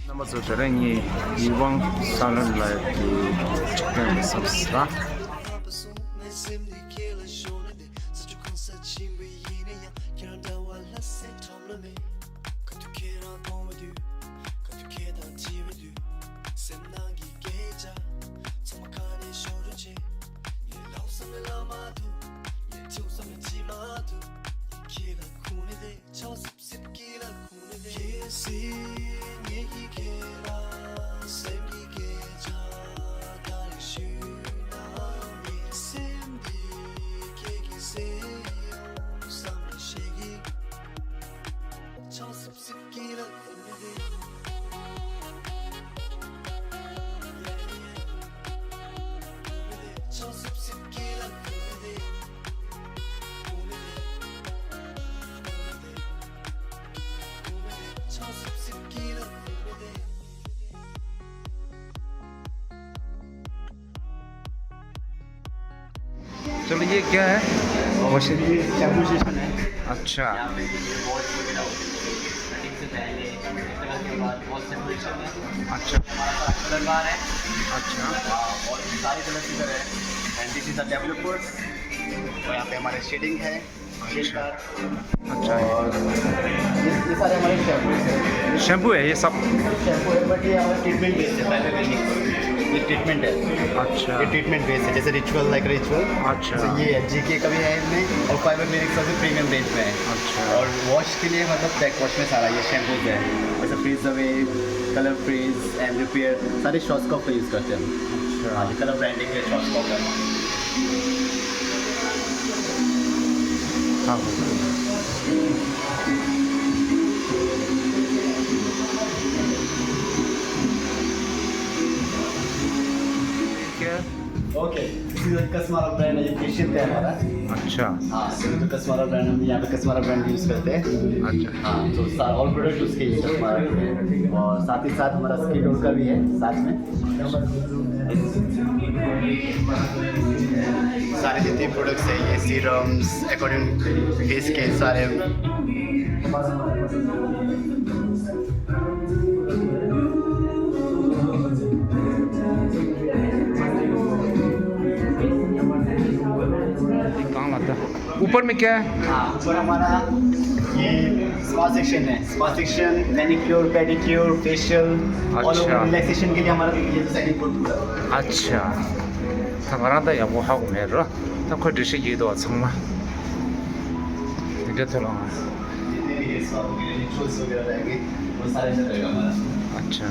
那么走这来你以往上人来的这个是不是啦？चलो ये क्या है? वॉशिंग शैम्पू सेशन है। अच्छा यहाँ पे वॉश वगैरह कटिंग से पहले कलर के बाद वॉश सेपरेशन है। अच्छा हमारा कलर बार है। अच्छा और सारे कलर इधर है and this is the developers. और यहाँ पे हमारे शेडिंग है। अच्छा और ये सारे हमारे शैम्पूज हैं। शैम्पू है ये सब? शैम्पू है बट ये हमारा ट्रीटमेंट बेस्ड है। पहले ये ट्रीटमेंट है। अच्छा ये ट्रीटमेंट बेस्ड है जैसे रिचुअल लाइक रिचुअल। अच्छा तो ये GK का भी है इसमें और फाइबर क्लिनिक सबसे प्रीमियम रेंज में है। अच्छा और वॉश के लिए मतलब बैक वॉश में सारा ये शैम्पूज है जैसे frizz away colour frizz and repair सारे शॉर्ट्सकॉप का यूज़ करते हैं हम। हाँ ये कलर ब्रांडिंग है शॉर्ट्सकॉप है। हाँ क्या? ओके कस्मारा ब्रांड है ये फेशियल का है हमारा। अच्छा हाँ तो कस्मारा ब्रांड हम यहाँ पे कस्मारा ब्रांड यूज़ करते हैं। अच्छा हाँ तो ऑल प्रोडक्ट उसके यूज़ कस्मारा के हैं। और साथ ही साथ हमारा स्किन रोल का भी है साथ में। सारे जितने प्रोडक्ट्स हैं ये सीरम्स अकॉर्डिंग फेस के सारे कहाँ लाता? ऊपर में क्या है? हाँ ऊपर हमारा ये स्पा सेक्शन है। Spa section manicure pedicure facial all अच्छा। ओवर रिलैक्सेशन के लिए हमारा ये सेकंड फ्लोर पूरा है। अच्छा 他晚上的也不好买着，他快只是一多层嘛，你这头了啊？ जितने भी हेयर स्पा वगैरह रिचुअल्स वगैरह रहेंगे वो सारे से रहेगा हमारा। अच्छा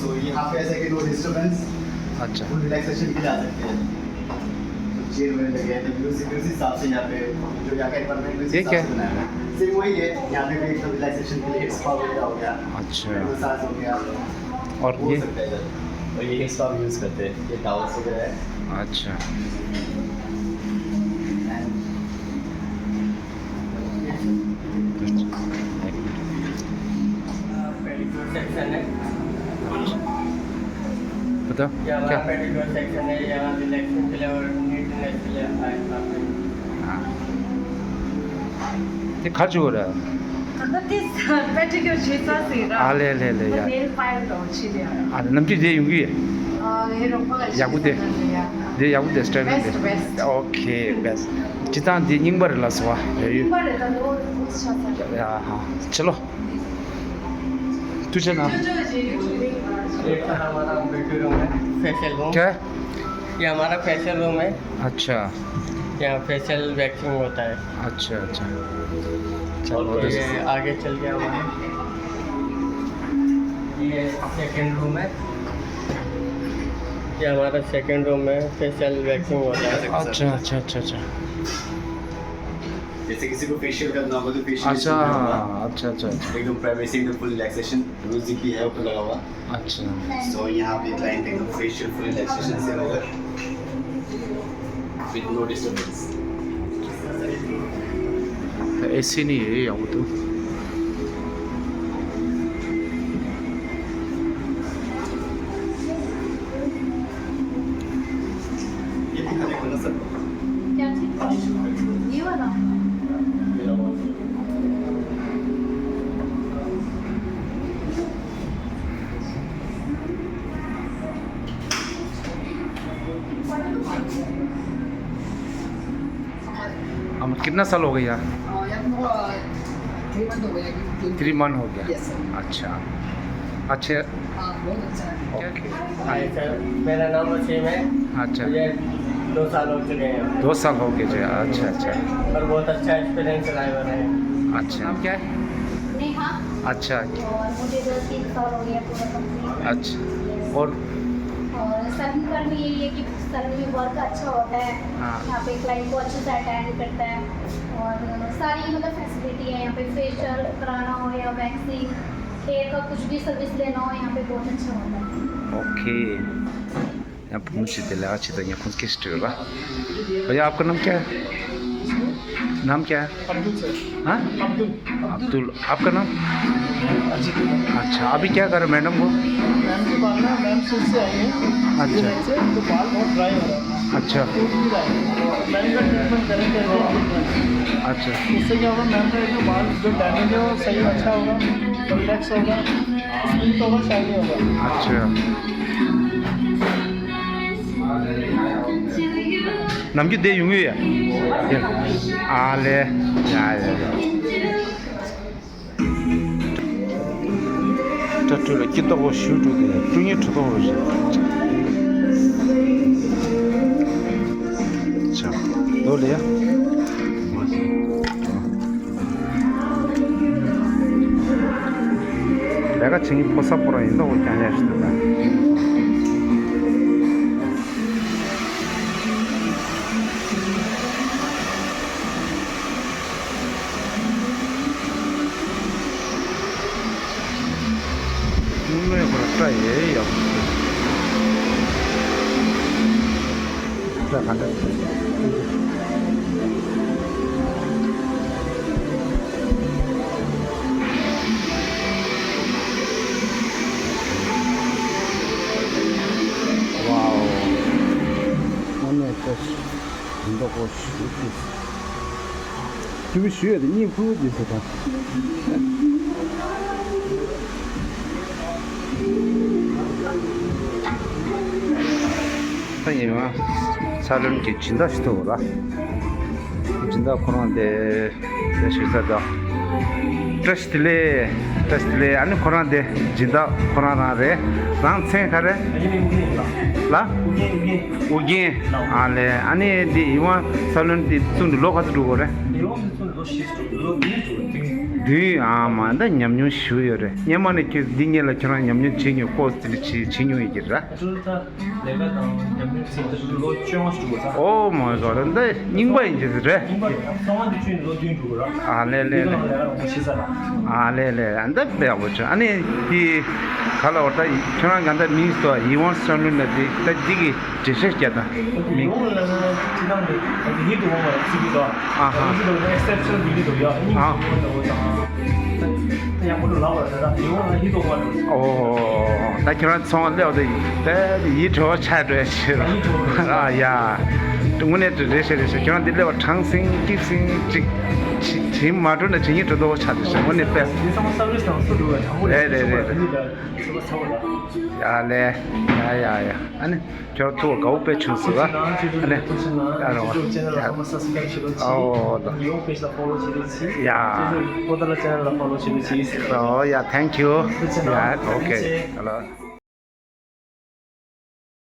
सो यहाँ पे ऐसा कि नो डिस्टर्बेंस अच्छा फुल रिलैक्सेशन के लिए आ सकते हैं। तो चेयर वगैरह लगे हैं तो म्यूजिक उस हिसाब से यहाँ पे जो यहाँ का एनवायरनमेंट उस ये हिसाब क्या से बनाया है। सेम वही है यहाँ पे भी एकदम रिलैक्सेशन के लिए हेयर स्पा वगैरह हो गया अच्छा मसाज हो गया और हो ये सकता है इधर। और ये हेयर स्पा भी यूज़ करते हैं ये टॉवल्स वगैरह है। अच्छा पेडिक्योर सेक्शन है। बता ये हमारा क्या? पेडिक्योर सेक्शन है यहाँ रिलैक्सेशन के लिए और नीटनेस के लिए हाँ। ये खर्च हो रहा है? 아, 네, 네, 네, 야. 아, 남지 내 용기. 야구대. 내 야구대 스타일인데. 오케이, 베스트. 지단 네 닝버를 놨어 와. 야, हाँ, चलो. तुझे ना ये हमारा ब्यूटी रूम है फेशियल रूम। क्या? ये हमारा फेशियल रूम है। अच्छा यहाँ फेशियल वैक्सिंग होता है। अच्छा अच्छा और चलो ये आगे चल गया हमारा ये सेकंड रूम है। ये हमारा सेकंड रूम है फेशियल वैक्सिंग होता है। अच्छा अच्छा अच्छा अच्छा जैसे किसी को फेशियल करना होगा तो फेशियल अच्छा अच्छा अच्छा एकदम प्राइवेसी एकदम फुल रिलैक्सेशन म्यूजिक भी है ऊपर लगा हुआ। अच्छा सो यहाँ पे क्लाइंट एकदम फेशियल फुल रिलैक्सेशन से होगा विद नो डिस्टर्बेंस। ऐसे नहीं है या वो तो ये भी खाने को ना सर ये वाला हम कितना साल हो गया? 3 मंथ हो गया। 3 मंथ हो गया। Yes, sir. अच्छा अच्छे। हाँ, बहुत अच्छा है। हाय सर, मेरा नाम वसीम है। अच्छा मुझे 2 साल हो चुके हैं 2 साल हो गए जी। अच्छा अच्छा और बहुत अच्छा एक्सपीरियंस ड्राइवर है। अच्छा नाम क्या है? नेहा। अच्छा और मुझे 2-3 साल हो गया पूरा कंप्लीट। अच्छा और सर्विस का भी यही है कि सर्विस में वर्क अच्छा होता है। हाँ। यहाँ पे क्लाइंट को अच्छे से अटेंड करता है और सारी मतलब फैसिलिटी है यहाँ पे। फेशियल कराना हो या वैक्सिंग, हेयर का कुछ भी सर्विस लेना हो यहाँ पे बहुत अच्छा होता है। ओके यहाँ पर मुझे दिला अच्छी तरह यहाँ किस होगा। भैया आपका नाम क्या है? नाम क्या है? अब्दुल सर। हाँ अब्दुल। अब्दुल। आपका नाम? अजीत। अच्छा अभी क्या कर रहे मैडम को? मैम के बाल ना मैम से आई है। अच्छा। से तो बाल बहुत ड्राई हो रहा है। अच्छा टूट भी रहा है। मैम का ट्रीटमेंट करेंगे। अच्छा उससे क्या होगा, मैम का जो बाल जो डैमेज है वो सही अच्छा होगा, रिलैक्स होगा, स्मूथ होगा, शाइनी होगा। अच्छा 남기 내 용이야. 아래 야야. 저쪽에 기도고 슈트도 중에 쳐다보지. 자, 놀래야? 내가 증이 포사보라 인다고 다녀시더라. 눈에 그렇다 얘야. 자 간다. 와우. 오늘 또 운동고 쉬기. 좀 쉬어야 돼. 이 부어지서 다. 선생님은 사람 이렇게 진다 시도보다 진다 코로나인데 실사다 테스트레 아니 코로나인데 진다 코로나래 난 생각하래 라 우긴 아래 아니 디 이원 살론 디 쏜 로가도 그래 디 아마다 냠뇨 쉬어요래 냠만에 그 딩엘라 저런 냠뇨 진요 코스트 진요 이기라 오 마이 갓 근데 닝바 인지래 아레레 안다 배워죠 아니 이 칼라오타 저런 간다 미스도 이원 선는데 따지기 제시했다 나 그런 성원料的 이조 차려지 아야 동문에 드레스에서 그런 데려 장생 기생 지금 마트는 진이 더 찾으셔 오늘 때 네네네 야네 야야야 아니 저또 가오페 춘스가 아니 알아 야 Oh yeah, thank you. Yeah, okay. Hello.